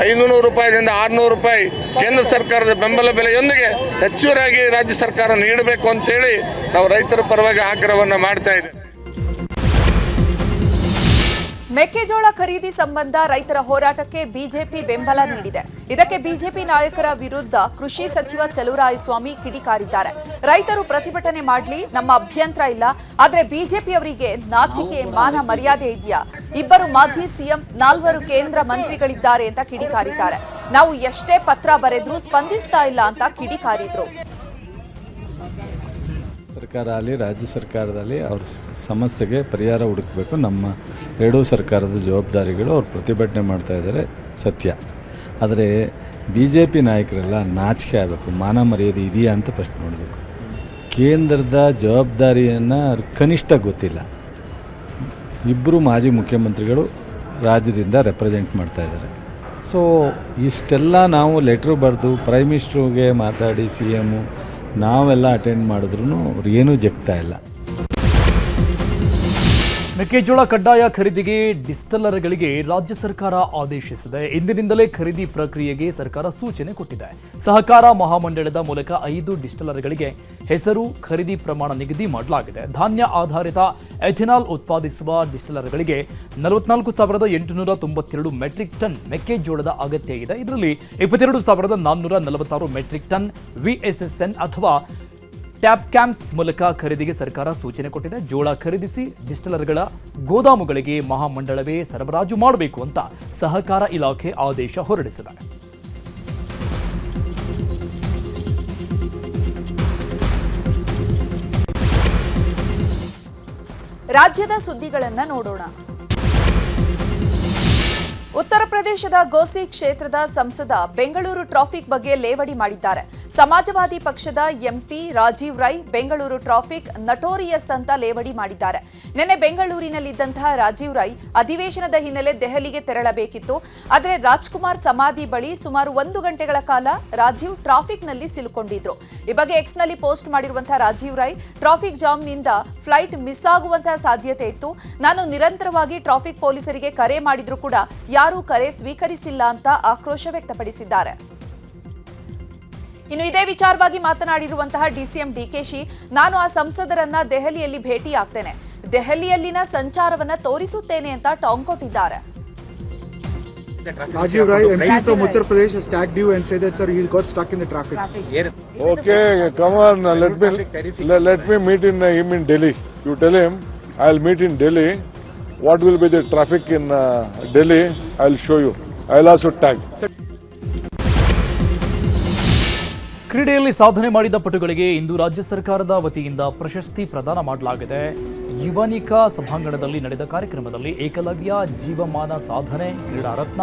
500 ರೂಪಾಯಿದಿಂದ 600 ರೂಪಾಯಿ ಕೇಂದ್ರ ಸರ್ಕಾರದ ಬೆಂಬಲ ಬೆಲೆಯೊಂದಿಗೆ ಹೆಚ್ಚುವರಿಯಾಗಿ ರಾಜ್ಯ ಸರ್ಕಾರ ನೀಡಬೇಕು ಅಂತೇಳಿ ನಾವು ರೈತರ ಪರವಾಗಿ ಆಗ್ರಹವನ್ನು ಮಾಡ್ತಾ ಇದ್ದೇವೆ. ಮೆಕ್ಕೆಜೋಳ ಖರೀದಿ ಸಂಬಂಧ ರೈತರ ಹೋರಾಟಕ್ಕೆ ಬಿಜೆಪಿ ಬೆಂಬಲ ನೀಡಿದೆ. ಇದಕ್ಕೆ ಬಿಜೆಪಿ ನಾಯಕರ ವಿರುದ್ಧ ಕೃಷಿ ಸಚಿವ ಚಲುವರಾಯಸ್ವಾಮಿ ಕಿಡಿಕಾರಿದ್ದಾರೆ. ರೈತರು ಪ್ರತಿಭಟನೆ ಮಾಡಲಿ, ನಮ್ಮ ಅಭ್ಯಂತರ ಇಲ್ಲ, ಆದರೆ ಬಿಜೆಪಿಯವರಿಗೆ ನಾಚಿಕೆ ಮಾನ ಮರ್ಯಾದೆ ಇದೆಯಾ? 2 ಮಾಜಿ ಸಿಎಂ, 4 ಕೇಂದ್ರ ಮಂತ್ರಿಗಳಿದ್ದಾರೆ ಅಂತ ಕಿಡಿಕಾರಿದ್ದಾರೆ. ನಾವು ಎಷ್ಟೇ ಪತ್ರ ಬರೆದ್ರೂ ಸ್ಪಂದಿಸ್ತಾ ಇಲ್ಲ ಅಂತ ಕಿಡಿಕಾರಿದ್ರು. ಸರ್ಕಾರ ಆಗಲಿ ರಾಜ್ಯ ಸರ್ಕಾರದಲ್ಲಿ ಅವ್ರ ಸಮಸ್ಯೆಗೆ ಪರಿಹಾರ ಹುಡುಕಬೇಕು. ನಮ್ಮ ಎರಡೂ ಸರ್ಕಾರದ ಜವಾಬ್ದಾರಿಗಳು ಅವ್ರು ಪ್ರತಿಭಟನೆ ಮಾಡ್ತಾ ಇದ್ದಾರೆ ಸತ್ಯ. ಆದರೆ ಬಿ ಜೆ ಪಿ ನಾಯಕರೆಲ್ಲ ನಾಚಿಕೆ ಆಗಬೇಕು, ಮಾನ ಮರ್ಯಾದೆ ಇದೆಯಾ ಅಂತ ಫಸ್ಟ್ ನೋಡಬೇಕು. ಕೇಂದ್ರದ ಜವಾಬ್ದಾರಿಯನ್ನು ಕನಿಷ್ಠ ಗೊತ್ತಿಲ್ಲ. 2 ಮಾಜಿ ಮುಖ್ಯಮಂತ್ರಿಗಳು ರಾಜ್ಯದಿಂದ ರೆಪ್ರೆಸೆಂಟ್ ಮಾಡ್ತಾ ಇದ್ದಾರೆ. ಸೊ ಇಷ್ಟೆಲ್ಲ ನಾವು ಲೆಟ್ರು ಬರೆದು ಪ್ರೈಮ್ ಮಿನಿಸ್ಟ್ರಿಗೆ ಮಾತಾಡಿ ಸಿ ಎಮ್ಮು ನಾವೆಲ್ಲ ಅಟೆಂಡ್ ಮಾಡಿದ್ರೂ ಅವ್ರು ಏನೂ ಜಗ್ತಾ ಇಲ್ಲ. ಮೆಕ್ಕೆಜೋಳ ಕಡ್ಡಾಯ ಖರೀದಿಗೆ ಡಿಸ್ಟಿಲರ್ಗಳಿಗೆ ರಾಜ್ಯ ಸರ್ಕಾರ ಆದೇಶಿಸಿದೆ. ಇಂದಿನಿಂದಲೇ ಖರೀದಿ ಪ್ರಕ್ರಿಯೆಗೆ ಸರ್ಕಾರ ಸೂಚನೆ ಕೊಟ್ಟಿದೆ. ಸಹಕಾರ ಮಹಾಮಂಡಳದ ಮೂಲಕ 5 ಡಿಸ್ಟಿಲರ್ಗಳಿಗೆ ಹೆಸರು, ಖರೀದಿ ಪ್ರಮಾಣ ನಿಗದಿ ಮಾಡಲಾಗಿದೆ. ಧಾನ್ಯ ಆಧಾರಿತ ಎಥೆನಾಲ್ ಉತ್ಪಾದಿಸುವ ಡಿಸ್ಟಿಲರ್ಗಳಿಗೆ 44,892 ಮೆಟ್ರಿಕ್ ಟನ್ ಮೆಕ್ಕೆಜೋಳದ ಅಗತ್ಯ ಇದೆ. ಇದರಲ್ಲಿ 22,446 ಮೆಟ್ರಿಕ್ ಟನ್ ವಿಎಸ್ಎಸ್ಎನ್ ಅಥವಾ ಟ್ಯಾಪ್ ಕ್ಯಾಮ್ಸ್ ಮೂಲಕ ಖರೀದಿಗೆ ಸರ್ಕಾರ ಸೂಚನೆ ಕೊಟ್ಟಿದೆ. ಜೋಳ ಖರೀದಿಸಿ ಡಿಸ್ಟಿಲರ್ಗಳ ಗೋದಾಮುಗಳಿಗೆ ಮಹಾಮಂಡಳವೇ ಸರಬರಾಜು ಮಾಡಬೇಕು ಅಂತ ಸಹಕಾರ ಇಲಾಖೆ ಆದೇಶ ಹೊರಡಿಸಿದೆ. ರಾಜ್ಯದ ಸುದ್ದಿಗಳನ್ನು ನೋಡೋಣ. ಉತ್ತರ ಪ್ರದೇಶದ ಗೋಸಿ ಕ್ಷೇತ್ರದ ಸಂಸದ ಬೆಂಗಳೂರು ಟ್ರಾಫಿಕ್ ಬಗ್ಗೆ ಲೇವಡಿ ಮಾಡಿದ್ದಾರೆ. ಸಮಾಜವಾದಿ ಪಕ್ಷದ MP Rajeev Rai Bengaluru traffic notorious ಅಂತ ಲೇವಡಿ ಮಾಡಿದ್ದಾರೆ. ನಿನ್ನೆ ಬೆಂಗಳೂರಿನಲ್ಲಿದ್ದಂತಹ ರಾಜೀವ್ ರೈ ಅಧಿವೇಶನದ ಹಿನ್ನೆಲೆ ದೆಹಲಿಗೆ ತೆರಳಬೇಕಿತ್ತು. ಆದರೆ ರಾಜ್ಕುಮಾರ್ ಸಮಾಧಿ ಬಳಿ ಸುಮಾರು 1 ಗಂಟೆಗಳ ಕಾಲ ರಾಜೀವ್ ಟ್ರಾಫಿಕ್ನಲ್ಲಿ ಸಿಲುಕೊಂಡಿದ್ರು. ಈ ಬಗ್ಗೆ ಎಕ್ಸ್ನಲ್ಲಿ ಪೋಸ್ಟ್ ಮಾಡಿರುವಂತಹ ರಾಜೀವ್ ರೈ, ಟ್ರಾಫಿಕ್ ಜಾಮ್ನಿಂದ ಫ್ಲೈಟ್ ಮಿಸ್ ಆಗುವಂತಹ ಸಾಧ್ಯತೆ ಇತ್ತು. ನಾನು ನಿರಂತರವಾಗಿ ಟ್ರಾಫಿಕ್ ಪೊಲೀಸರಿಗೆ ಕರೆ ಮಾಡಿದ್ರೂ ಕೂಡ ಯಾರೂ ಕರೆ ಸ್ವೀಕರಿಸಿಲ್ಲ ಅಂತ ಆಕ್ರೋಶ ವ್ಯಕ್ತಪಡಿಸಿದ್ದಾರೆ. ಇನ್ನು ಇದೇ ವಿಚಾರವಾಗಿ ಮಾತನಾಡಿರುವಂತಹ ಡಿಸಿಎಂ ಡಿಕೆಶಿ, ನಾನು ಆ ಸಂಸದರನ್ನ ದೆಹಲಿಯಲ್ಲಿ ಭೇಟಿಯಾಗ್ತೇನೆ, ದೆಹಲಿಯಲ್ಲಿನ ಸಂಚಾರವನ್ನ ತೋರಿಸುತ್ತೇನೆ ಅಂತ ಟಾಂಗ್ ಕೊಟ್ಟಿದ್ದಾರೆ. Rajiv Rai, MP from Uttar Pradesh, has tagged you and said that sir, he got stuck in the traffic. Okay, come on, let me meet him in Delhi. You tell him I'll meet in Delhi. What will be the traffic in Delhi? I'll show you. I'll also tag. ಕ್ರೀಡೆಯಲ್ಲಿ ಸಾಧನೆ ಮಾಡಿದ ಪಟುಗಳಿಗೆ ಇಂದು ರಾಜ್ಯ ಸರ್ಕಾರದ ವತಿಯಿಂದ ಪ್ರಶಸ್ತಿ ಪ್ರದಾನ ಮಾಡಲಾಗಿದೆ. ಯುವನಿಕಾ ಸಭಾಂಗಣದಲ್ಲಿ ನಡೆದ ಕಾರ್ಯಕ್ರಮದಲ್ಲಿ ಏಕಲವ್ಯ ಜೀವಮಾನ ಸಾಧನೆ ಕ್ರೀಡಾ ರತ್ನ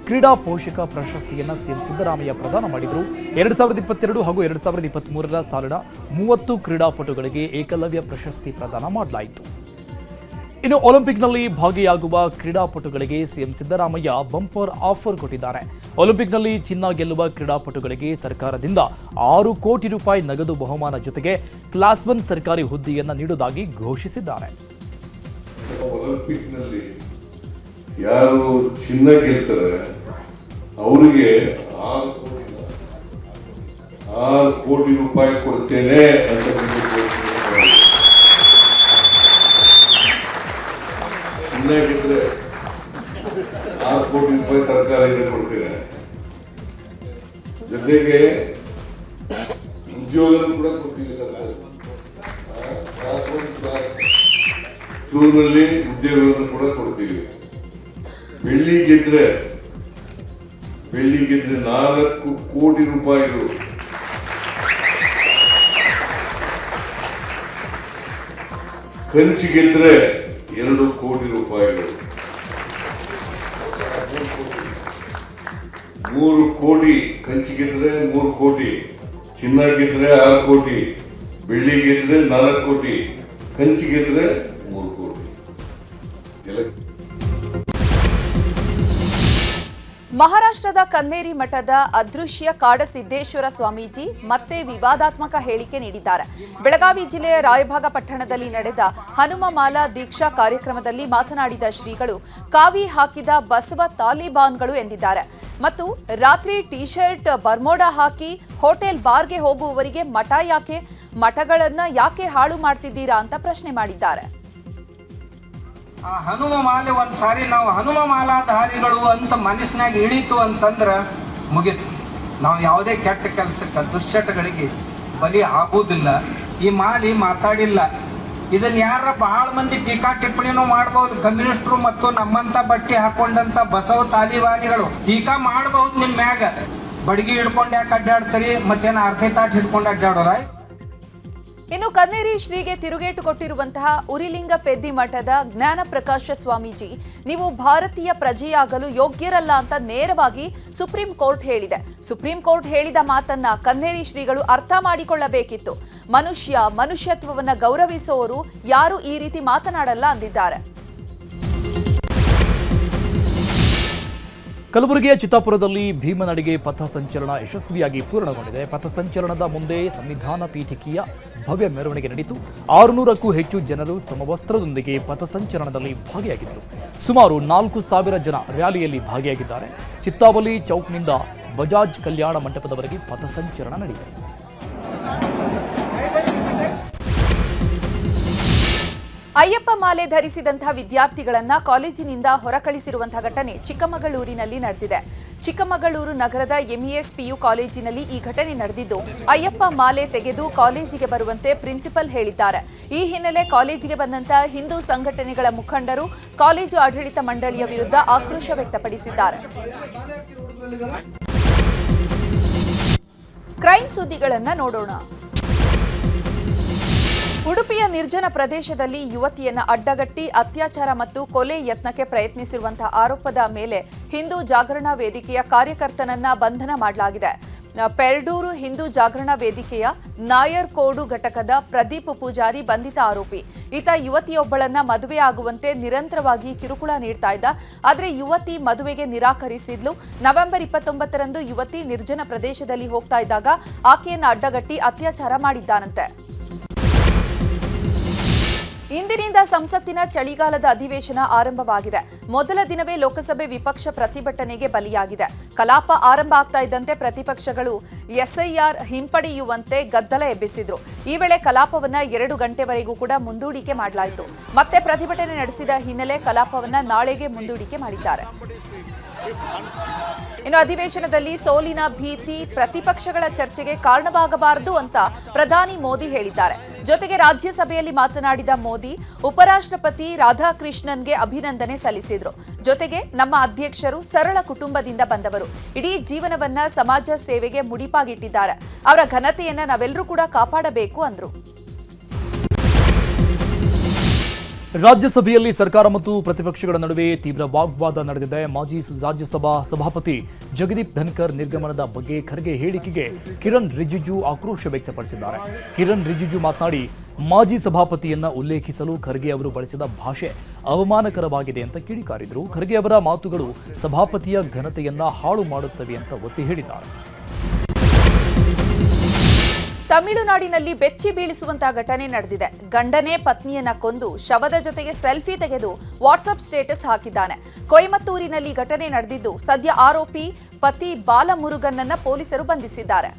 ಕ್ರೀಡಾ ಪೋಷಕ ಪ್ರಶಸ್ತಿಯನ್ನು ಸಿಎಂ ಸಿದ್ದರಾಮಯ್ಯ ಪ್ರದಾನ ಮಾಡಿದರು. 2022 ಹಾಗೂ 2023 ಸಾಲಿನ 30 ಕ್ರೀಡಾಪಟುಗಳಿಗೆ ಏಕಲವ್ಯ ಪ್ರಶಸ್ತಿ ಪ್ರದಾನ ಮಾಡಲಾಯಿತು. ಇನ್ನು ಒಲಿಂಪಿಕ್ನಲ್ಲಿ ಭಾಗಿಯಾಗುವ ಕ್ರೀಡಾಪಟುಗಳಿಗೆ ಸಿಎಂ ಸಿದ್ದರಾಮಯ್ಯ ಬಂಪರ್ ಆಫರ್ ಕೊಟ್ಟಿದ್ದಾರೆ. ಒಲಿಂಪಿಕ್ನಲ್ಲಿ ಚಿನ್ನ ಗೆಲ್ಲುವ ಕ್ರೀಡಾಪಟುಗಳಿಗೆ ಸರ್ಕಾರದಿಂದ 6 ಕೋಟಿ ರೂಪಾಯಿ ನಗದು ಬಹುಮಾನ ಜೊತೆಗೆ ಕ್ಲಾಸ್ 1 ಸರ್ಕಾರಿ ಹುದ್ದೆಯನ್ನು ನೀಡುವುದಾಗಿ ಘೋಷಿಸಿದ್ದಾರೆ. ಒಲಿಂಪಿಕ್ನಲ್ಲಿ ಯಾರು ಚಿನ್ನ ಗೆಲ್ತಾರೆ ಅವರಿಗೆ 6 ಕೋಟಿ ರೂಪಾಯಿ ಕೊಡ್ತೇನೆ ಅಂತ ಚಿನ್ನ ಗೆದ್ರೆ 6 ಕೋಟಿ ರೂಪಾಯಿ ಸರ್ಕಾರದಿಂದ ಕೊಡ್ತೇನೆ. ಜೊತೆಗೆ ಉದ್ಯೋಗ ಕೂಡ ಕೊಡ್ತೀವಿ. ಟೂರ್ನಲ್ಲಿ ಉದ್ಯೋಗವನ್ನು ಕೂಡ ಕೊಡ್ತೀವಿ. ಬೆಳ್ಳಿ ಗೆದ್ರೆ 4 ಕೋಟಿ ರೂಪಾಯಿಗಳು. ಕಂಚು ಗೆದ್ರೆ 2 ಕೋಟಿ ರೂಪಾಯಿಗಳು. 3 ಕೋಟಿ ಕಂಚು ಗೆದ್ರೆ 3 ಕೋಟಿ, ಚಿನ್ನ ಗೆದ್ರೆ 6 ಕೋಟಿ, ಬೆಳ್ಳಿ ಗೆದ್ರೆ 4 ಕೋಟಿ, ಕಂಚು ಗೆದ್ರೆ 3 ಕೋಟಿ. ಮಹಾರಾಷ್ಟ್ರದ ಕನ್ನೇರಿ ಮಠದ ಅದೃಶ್ಯ ಕಾಡಸಿದ್ದೇಶ್ವರ ಸ್ವಾಮೀಜಿ ಮತ್ತೆ ವಿವಾದಾತ್ಮಕ ಹೇಳಿಕೆ ನೀಡಿದ್ದಾರೆ. ಬೆಳಗಾವಿ ಜಿಲ್ಲೆಯ ರಾಯಭಾಗ ಪಟ್ಟಣದಲ್ಲಿ ನಡೆದ ಹನುಮ ಮಾಲಾ ದೀಕ್ಷಾ ಕಾರ್ಯಕ್ರಮದಲ್ಲಿ ಮಾತನಾಡಿದ ಶ್ರೀಗಳು ಕಾವಿ ಹಾಕಿದ ಬಸವ ತಾಲಿಬಾನ್ಗಳು ಎಂದಿದ್ದಾರೆ ಮತ್ತು ರಾತ್ರಿ ಟಿ ಶರ್ಟ್ ಬರ್ಮೋಡಾ ಹಾಕಿ ಹೋಟೆಲ್ ಬಾರ್ಗೆ ಹೋಗುವವರಿಗೆ ಮಠ ಯಾಕೆ, ಮಠಗಳನ್ನ ಯಾಕೆ ಹಾಳು ಮಾಡ್ತಿದ್ದೀರಾ ಅಂತ ಪ್ರಶ್ನೆ ಮಾಡಿದ್ದಾರೆ. ಆ ಹನುಮ ಮಾಲೆ ಒಂದ್ಸಾರಿ ನಾವು ಹನುಮ ಮಾಲಾಧಾರಿಗಳು ಅಂತ ಮನಸ್ಸಿನಾಗ ಇಳೀತು ಅಂತಂದ್ರೆ ಮುಗಿತು. ನಾವು ಯಾವುದೇ ಕೆಟ್ಟ ಕೆಲಸಕ್ಕೆ ದುಶ್ಚಟಗಳಿಗೆ ಬಲಿ ಆಗುವುದಿಲ್ಲ. ಈ ಮಾಲಿ ಮಾತಾಡಿಲ್ಲ. ಇದನ್ನ ಯಾರ ಬಹಳ ಮಂದಿ ಟೀಕಾ ಟಿಪ್ಪಣಿನೂ ಮಾಡಬಹುದು. ಕಮ್ಯುನಿಸ್ಟರು ಮತ್ತು ನಮ್ಮಂತ ಬಟ್ಟೆ ಹಾಕೊಂಡಂತ ಬಸವ ತಾಲಿಬಾನಿಗಳು ಟೀಕಾ ಮಾಡಬಹುದು. ನಿಮ್ಮ ಮ್ಯಾಗ ಬಡಗಿ ಹಿಡ್ಕೊಂಡು ಯಾಕೆ ಅಡ್ಡಾಡ್ತೀರಿ, ಮತ್ತೇನು ಅರ್ಧೆ ತಾಟ್ ಹಿಡ್ಕೊಂಡು ಅಡ್ಡಾಡೋರ. ಇನ್ನು ಕನ್ನೇರಿ ಶ್ರೀಗೆ ತಿರುಗೇಟು ಕೊಟ್ಟಿರುವಂತಹ ಉರಿಲಿಂಗ ಪೆದ್ದಿ ಮಠದ ಜ್ಞಾನ ಪ್ರಕಾಶ ಸ್ವಾಮೀಜಿ ನೀವು ಭಾರತೀಯ ಪ್ರಜೆಯಾಗಲು ಯೋಗ್ಯರಲ್ಲ ಅಂತ ನೇರವಾಗಿ ಸುಪ್ರೀಂ ಕೋರ್ಟ್ ಹೇಳಿದೆ. ಸುಪ್ರೀಂ ಕೋರ್ಟ್ ಹೇಳಿದ ಮಾತನ್ನ ಕನ್ನೇರಿ ಶ್ರೀಗಳು ಅರ್ಥ ಮಾಡಿಕೊಳ್ಳಬೇಕಿತ್ತು. ಮನುಷ್ಯತ್ವವನ್ನ ಗೌರವಿಸುವವರು ಯಾರು ಈ ರೀತಿ ಮಾತನಾಡಲ್ಲ ಅಂದಿದ್ದಾರೆ. ಕಲಬುರಗಿಯ ಚಿತ್ತಾಪುರದಲ್ಲಿ ಭೀಮನಡಿಗೆ ಪಥಸಂಚಲನ ಯಶಸ್ವಿಯಾಗಿ ಪೂರ್ಣಗೊಂಡಿದೆ. ಪಥಸಂಚಲನದ ಮುಂದೆ ಸಂವಿಧಾನ ಪೀಠಿಕೆಯ ಭವ್ಯ ಮೆರವಣಿಗೆ ನಡೆಯಿತು. 600ಕ್ಕೂ ಹೆಚ್ಚು ಜನರು ಸಮವಸ್ತ್ರದೊಂದಿಗೆ ಪಥಸಂಚಲನದಲ್ಲಿ ಭಾಗಿಯಾಗಿದ್ದರು. ಸುಮಾರು 4,000 ಜನ ರ್ಯಾಲಿಯಲ್ಲಿ ಭಾಗಿಯಾಗಿದ್ದಾರೆ. ಚಿತ್ತಾವಲಿ ಚೌಕ್ನಿಂದ ಬಜಾಜ್ ಕಲ್ಯಾಣ ಮಂಟಪದವರೆಗೆ ಪಥಸಂಚಲನ ನಡೆಯಿತು. ಅಯ್ಯಪ್ಪ ಮಾಲೆ ಧರಿಸಿದಂತಹ ವಿದ್ಯಾರ್ಥಿಗಳನ್ನ ಕಾಲೇಜಿನಿಂದ ಹೊರಕಳಿಸಿರುವಂತಹ ಘಟನೆ ಚಿಕ್ಕಮಗಳೂರಿನಲ್ಲಿ ನಡೆದಿದೆ. ಚಿಕ್ಕಮಗಳೂರು ನಗರದ ಎಂಇಎಸ್ ಪಿಯು ಕಾಲೇಜಿನಲ್ಲಿ ಈ ಘಟನೆ ನಡೆದಿದ್ದು, ಅಯ್ಯಪ್ಪ ಮಾಲೆ ತೆಗೆದು ಕಾಲೇಜಿಗೆ ಬರುವಂತೆ ಪ್ರಿನ್ಸಿಪಲ್ ಹೇಳಿದ್ದಾರೆ. ಈ ಹಿನ್ನೆಲೆ ಕಾಲೇಜಿಗೆ ಬಂದಂತಹ ಹಿಂದೂ ಸಂಘಟನೆಗಳ ಮುಖಂಡರು ಕಾಲೇಜು ಆಡಳಿತ ಮಂಡಳಿಯ ವಿರುದ್ಧ ಆಕ್ರೋಶ ವ್ಯಕ್ತಪಡಿಸಿದ್ದಾರೆ. ಕ್ರೈಮ್ ಸುದ್ದಿಗಳನ್ನ ನೋಡೋಣ. ಉಡುಪಿಯ ನಿರ್ಜನ ಪ್ರದೇಶದಲ್ಲಿ ಯುವತಿಯನ್ನ ಅಡ್ಡಗಟ್ಟಿ ಅತ್ಯಾಚಾರ ಮತ್ತು ಕೊಲೆ ಯತ್ನಕ್ಕೆ ಪ್ರಯತ್ನಿಸಿರುವಂತಹ ಆರೋಪದ ಮೇಲೆ ಹಿಂದೂ ಜಾಗರಣಾ ವೇದಿಕೆಯ ಕಾರ್ಯಕರ್ತನನ್ನ ಬಂಧನ ಮಾಡಲಾಗಿದೆ. ಪೆರ್ಡೂರು ಹಿಂದೂ ಜಾಗರಣಾ ವೇದಿಕೆಯ ನಾಯರ್ ಕೋಡು ಘಟಕದ ಪ್ರದೀಪ್ ಪೂಜಾರಿ ಬಂಧಿತ ಆರೋಪಿ. ಈತ ಯುವತಿಯೊಬ್ಬಳನ್ನ ಮದುವೆಯಾಗುವಂತೆ ನಿರಂತರವಾಗಿ ಕಿರುಕುಳ ನೀಡ್ತಾ ಇದ್ದ. ಆದರೆ ಯುವತಿ ಮದುವೆಗೆ ನಿರಾಕರಿಸಿದ್ಲು. ನವೆಂಬರ್ 29ರಂದು ಯುವತಿ ನಿರ್ಜನ ಪ್ರದೇಶದಲ್ಲಿ ಹೋಗ್ತಾ ಇದ್ದಾಗ ಆಕೆಯನ್ನ ಅಡ್ಡಗಟ್ಟಿ ಅತ್ಯಾಚಾರ ಮಾಡಿದ್ದಾನಂತೆ. ಇಂದಿನಿಂದ ಸಂಸತ್ತಿನ ಚಳಿಗಾಲದ ಅಧಿವೇಶನ ಆರಂಭವಾಗಿದೆ. ಮೊದಲ ದಿನವೇ ಲೋಕಸಭೆ ವಿಪಕ್ಷ ಪ್ರತಿಭಟನೆಗೆ ಬಲಿಯಾಗಿದೆ. ಕಲಾಪ ಆರಂಭ ಆಗ್ತಾ ಇದ್ದಂತೆ ಪ್ರತಿಪಕ್ಷಗಳು ಎಸ್ಐಆರ್ ಹಿಂಪಡೆಯುವಂತೆ ಗದ್ದಲ ಎಬ್ಬಿಸಿದ್ರು. ಈ ವೇಳೆ ಕಲಾಪವನ್ನ 2 ಗಂಟೆವರೆಗೂ ಕೂಡ ಮುಂದೂಡಿಕೆ ಮಾಡಲಾಯಿತು. ಮತ್ತೆ ಪ್ರತಿಭಟನೆ ನಡೆಸಿದ ಹಿನ್ನೆಲೆ ಕಲಾಪವನ್ನ ನಾಳೆಗೆ ಮುಂದೂಡಿಕೆ ಮಾಡಿದ್ದಾರೆ. ಇನ್ನು ಅಧಿವೇಶನದಲ್ಲಿ ಸೋಲಿನ ಭೀತಿ ಪ್ರತಿಪಕ್ಷಗಳ ಚರ್ಚೆಗೆ ಕಾರಣವಾಗಬಾರದು ಅಂತ ಪ್ರಧಾನಿ ಮೋದಿ ಹೇಳಿದ್ದಾರೆ. ಜೊತೆಗೆ ರಾಜ್ಯಸಭೆಯಲ್ಲಿ ಮಾತನಾಡಿದ ಮೋದಿ ಉಪರಾಷ್ಟ್ರಪತಿ ರಾಧಾಕೃಷ್ಣನ್ಗೆ ಅಭಿನಂದನೆ ಸಲ್ಲಿಸಿದ್ರು. ಜೊತೆಗೆ ನಮ್ಮ ಅಧ್ಯಕ್ಷರು ಸರಳ ಕುಟುಂಬದಿಂದ ಬಂದವರು, ಇಡೀ ಜೀವನವನ್ನ ಸಮಾಜ ಸೇವೆಗೆ ಮುಡಿಪಾಗಿಟ್ಟಿದ್ದಾರೆ. ಅವರ ಘನತೆಯನ್ನ ನಾವೆಲ್ಲರೂ ಕೂಡ ಕಾಪಾಡಬೇಕು ಅಂದ್ರು. ರಾಜ್ಯಸಭೆಯಲ್ಲಿ ಸರ್ಕಾರ ಮತ್ತು ಪ್ರತಿಪಕ್ಷಗಳ ನಡುವೆ ತೀವ್ರ ವಾಗ್ವಾದ ನಡೆದಿದೆ. ಮಾಜಿ ರಾಜ್ಯಸಭಾ ಸಭಾಪತಿ ಜಗದೀಪ್ ಧನ್ಕರ್ ನಿರ್ಗಮನದ ಬಗ್ಗೆ ಖರ್ಗೆ ಹೇಳಿಕೆಗೆ ಕಿರಣ್ ರಿಜಿಜು ಆಕ್ರೋಶ ವ್ಯಕ್ತಪಡಿಸಿದ್ದಾರೆ. ಕಿರಣ್ ರಿಜಿಜು ಮಾತನಾಡಿ, ಮಾಜಿ ಸಭಾಪತಿಯನ್ನ ಉಲ್ಲೇಖಿಸಲು ಖರ್ಗೆ ಅವರು ಬಳಸಿದ ಭಾಷೆ ಅವಮಾನಕರವಾಗಿದೆ ಅಂತ ಕಿಡಿಕಾರಿದರು. ಖರ್ಗೆ ಅವರ ಮಾತುಗಳು ಸಭಾಪತಿಯ ಘನತೆಯನ್ನ ಹಾಳು ಮಾಡುತ್ತವೆ ಅಂತ ಒತ್ತಿ ಹೇಳಿದ್ದಾರೆ. ತಮಿಳುನಾಡಿನಲ್ಲಿ ಬೆಚ್ಚಿ ಬೀಳಿಸುವಂತಹ ಘಟನೆ ನಡೆದಿದೆ. ಗಂಡನೇ ಪತ್ನಿಯನ್ನ ಕೊಂದು ಶವದ ಜೊತೆಗೆ ಸೆಲ್ಫಿ ತೆಗೆದು ವಾಟ್ಸ್ಆಪ್ ಸ್ಟೇಟಸ್ ಹಾಕಿದ್ದಾನೆ. ಕೊಯಮತ್ತೂರಿನಲ್ಲಿ ಘಟನೆ ನಡೆದಿದ್ದು, ಸದ್ಯ ಆರೋಪಿ ಪತಿ ಬಾಲಮುರುಗನ್ನನ್ನ ಪೊಲೀಸರು ಬಂಧಿಸಿದ್ದಾರೆ.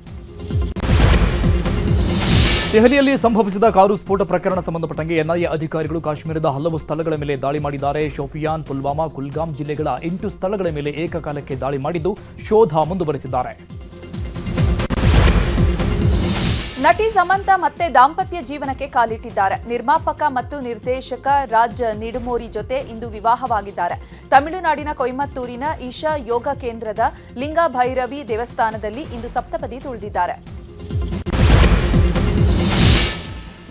ದೆಹಲಿಯಲ್ಲಿ ಸಂಭವಿಸಿದ ಕಾರು ಸ್ಫೋಟ ಪ್ರಕರಣ ಸಂಬಂಧಪಟ್ಟಂಗೆ ಎನ್ಐಎ ಅಧಿಕಾರಿಗಳು ಕಾಶ್ಮೀರದ ಹಲವು ಸ್ಥಳಗಳ ಮೇಲೆ ದಾಳಿ ಮಾಡಿದ್ದಾರೆ. ಶೋಪಿಯಾನ್, ಪುಲ್ವಾಮಾ, ಕುಲ್ಗಾಮ್ ಜಿಲ್ಲೆಗಳ 8 ಸ್ಥಳಗಳ ಮೇಲೆ ಏಕಕಾಲಕ್ಕೆ ದಾಳಿ ಮಾಡಿದ್ದು ಶೋಧ ಮುಂದುವರೆಸಿದ್ದಾರೆ. ನಟಿ ಸಮಂತಾ ಮತ್ತೆ ದಾಂಪತ್ಯ ಜೀವನಕ್ಕೆ ಕಾಲಿಟ್ಟಿದ್ದಾರೆ. ನಿರ್ಮಾಪಕ ಮತ್ತು ನಿರ್ದೇಶಕ ರಾಜ್ ನಿಡುಮೋರಿ ಜೊತೆ ಇಂದು ವಿವಾಹವಾಗಿದ್ದಾರೆ. ತಮಿಳುನಾಡಿನ ಕೊಯಮತ್ತೂರಿನ ಈಶಾ ಯೋಗ ಕೇಂದ್ರದ ಲಿಂಗಭೈರವಿ ದೇವಸ್ಥಾನದಲ್ಲಿ ಇಂದು ಸಪ್ತಪದಿ ತುಳಿದಿದ್ದಾರೆ.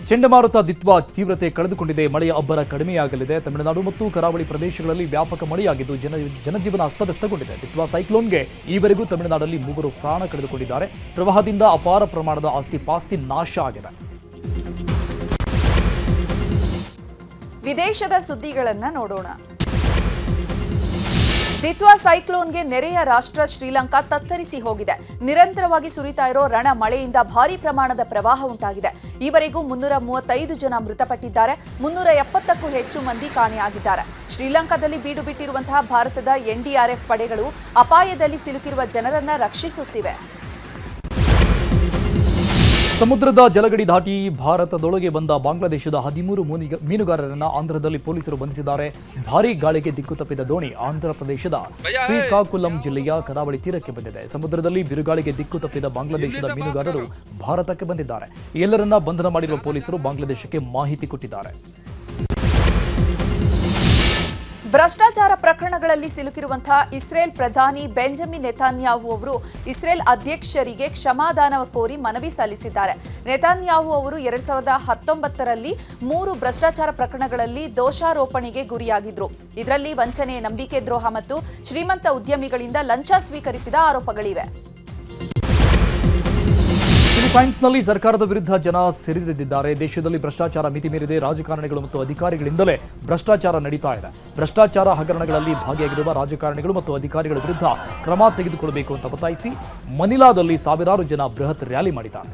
ಚಂಡಮಾರುತ ದಿತ್ವಾ ತೀವ್ರತೆ ಕಳೆದುಕೊಂಡಿದೆ. ಮಳೆಯ ಅಬ್ಬರ ಕಡಿಮೆಯಾಗಲಿದೆ. ತಮಿಳುನಾಡು ಮತ್ತು ಕರಾವಳಿ ಪ್ರದೇಶಗಳಲ್ಲಿ ವ್ಯಾಪಕ ಮಳೆಯಾಗಿದ್ದು ಜನಜೀವನ ಅಸ್ತವ್ಯಸ್ತಗೊಂಡಿದೆ. ದಿತ್ವಾ ಸೈಕ್ಲೋನ್ಗೆ ಈವರೆಗೂ ತಮಿಳುನಾಡಲ್ಲಿ 3 ಪ್ರಾಣ ಕಳೆದುಕೊಂಡಿದ್ದಾರೆ. ಪ್ರವಾಹದಿಂದ ಅಪಾರ ಪ್ರಮಾಣದ ಆಸ್ತಿ ಪಾಸ್ತಿ ನಾಶ ಆಗಿದೆ. ವಿದೇಶದ ಸುದ್ದಿಗಳನ್ನ ನೋಡೋಣ. ದಿತ್ವಾ ಸೈಕ್ಲೋನ್ಗೆ ನೆರೆಯ ರಾಷ್ಟ್ರ ಶ್ರೀಲಂಕಾ ತತ್ತರಿಸಿ ಹೋಗಿದೆ. ನಿರಂತರವಾಗಿ ಸುರಿತಾ ಇರೋ ರಣ ಮಳೆಯಿಂದ ಭಾರೀ ಪ್ರಮಾಣದ ಪ್ರವಾಹ ಉಂಟಾಗಿದೆ. ಈವರೆಗೂ 335 ಜನ ಮೃತಪಟ್ಟಿದ್ದಾರೆ. 370ಕ್ಕೂ ಹೆಚ್ಚು ಮಂದಿ ಕಾಣೆಯಾಗಿದ್ದಾರೆ. ಶ್ರೀಲಂಕಾದಲ್ಲಿ ಬೀಡು ಬಿಟ್ಟಿರುವಂತಹ ಭಾರತದ ಎನ್ಡಿಆರ್ಎಫ್ ಪಡೆಗಳು ಅಪಾಯದಲ್ಲಿ ಸಿಲುಕಿರುವ ಜನರನ್ನ ರಕ್ಷಿಸುತ್ತಿವೆ. ಸಮುದ್ರದ ಜಲಗಡಿ ದಾಟಿ ಭಾರತದೊಳಗೆ ಬಂದ ಬಾಂಗ್ಲಾದೇಶದ 13 ಮೀನುಗಾರರನ್ನ ಆಂಧ್ರದಲ್ಲಿ ಪೊಲೀಸರು ಬಂಧಿಸಿದ್ದಾರೆ. ಭಾರೀ ಗಾಳಿಗೆ ದಿಕ್ಕು ತಪ್ಪಿದ ದೋಣಿ ಆಂಧ್ರಪ್ರದೇಶದ ಶ್ರೀಕಾಕುಲಂ ಜಿಲ್ಲೆಯ ಕರಾವಳಿ ತೀರಕ್ಕೆ ಬಂದಿದೆ. ಸಮುದ್ರದಲ್ಲಿ ಬಿರುಗಾಳಿಗೆ ದಿಕ್ಕು ತಪ್ಪಿದ ಬಾಂಗ್ಲಾದೇಶದ ಮೀನುಗಾರರು ಭಾರತಕ್ಕೆ ಬಂದಿದ್ದಾರೆ. ಎಲ್ಲರನ್ನ ಬಂಧನ ಮಾಡಿರುವ ಪೊಲೀಸರು ಬಾಂಗ್ಲಾದೇಶಕ್ಕೆ ಮಾಹಿತಿ ಕೊಟ್ಟಿದ್ದಾರೆ. ಭ್ರಷ್ಟಾಚಾರ ಪ್ರಕರಣಗಳಲ್ಲಿ ಸಿಲುಕಿರುವಂತಹ ಇಸ್ರೇಲ್ ಪ್ರಧಾನಿ ಬೆಂಜಮಿನ್ ನೆತಾನ್ಯಾಹು ಅವರು ಇಸ್ರೇಲ್ ಅಧ್ಯಕ್ಷರಿಗೆ ಕ್ಷಮಾದಾನ ಕೋರಿ ಮನವಿ ಸಲ್ಲಿಸಿದ್ದಾರೆ. ನೆತಾನ್ಯಾಹು ಅವರು 2019ರಲ್ಲಿ 3 ಭ್ರಷ್ಟಾಚಾರ ಪ್ರಕರಣಗಳಲ್ಲಿ ದೋಷಾರೋಪಣೆಗೆ ಗುರಿಯಾಗಿದ್ರು. ಇದರಲ್ಲಿ ವಂಚನೆ, ನಂಬಿಕೆ ದ್ರೋಹ ಮತ್ತು ಶ್ರೀಮಂತ ಉದ್ಯಮಿಗಳಿಂದ ಲಂಚ ಸ್ವೀಕರಿಸಿದ ಆರೋಪಗಳಿವೆ. ಫಿಲಿಪೈನ್ಸ್ನಲ್ಲಿ ಸರ್ಕಾರದ ವಿರುದ್ಧ ಜನ ಸಿರಿದಿದ್ದಾರೆ. ದೇಶದಲ್ಲಿ ಭ್ರಷ್ಟಾಚಾರ ಮಿತಿ ಮೀರಿದೆ. ರಾಜಕಾರಣಿಗಳು ಮತ್ತು ಅಧಿಕಾರಿಗಳಿಂದಲೇ ಭ್ರಷ್ಟಾಚಾರ ನಡೀತಾ ಇದೆ. ಭ್ರಷ್ಟಾಚಾರ ಹಗರಣಗಳಲ್ಲಿ ಭಾಗಿಯಾಗಿರುವ ರಾಜಕಾರಣಿಗಳು ಮತ್ತು ಅಧಿಕಾರಿಗಳ ವಿರುದ್ಧ ಕ್ರಮ ತೆಗೆದುಕೊಳ್ಳಬೇಕು ಅಂತ ಒತ್ತಾಯಿಸಿ ಮನಿಲಾದಲ್ಲಿ ಸಾವಿರಾರು ಜನ ಬೃಹತ್ ರ್ಯಾಲಿ ಮಾಡಿದ್ದಾರೆ.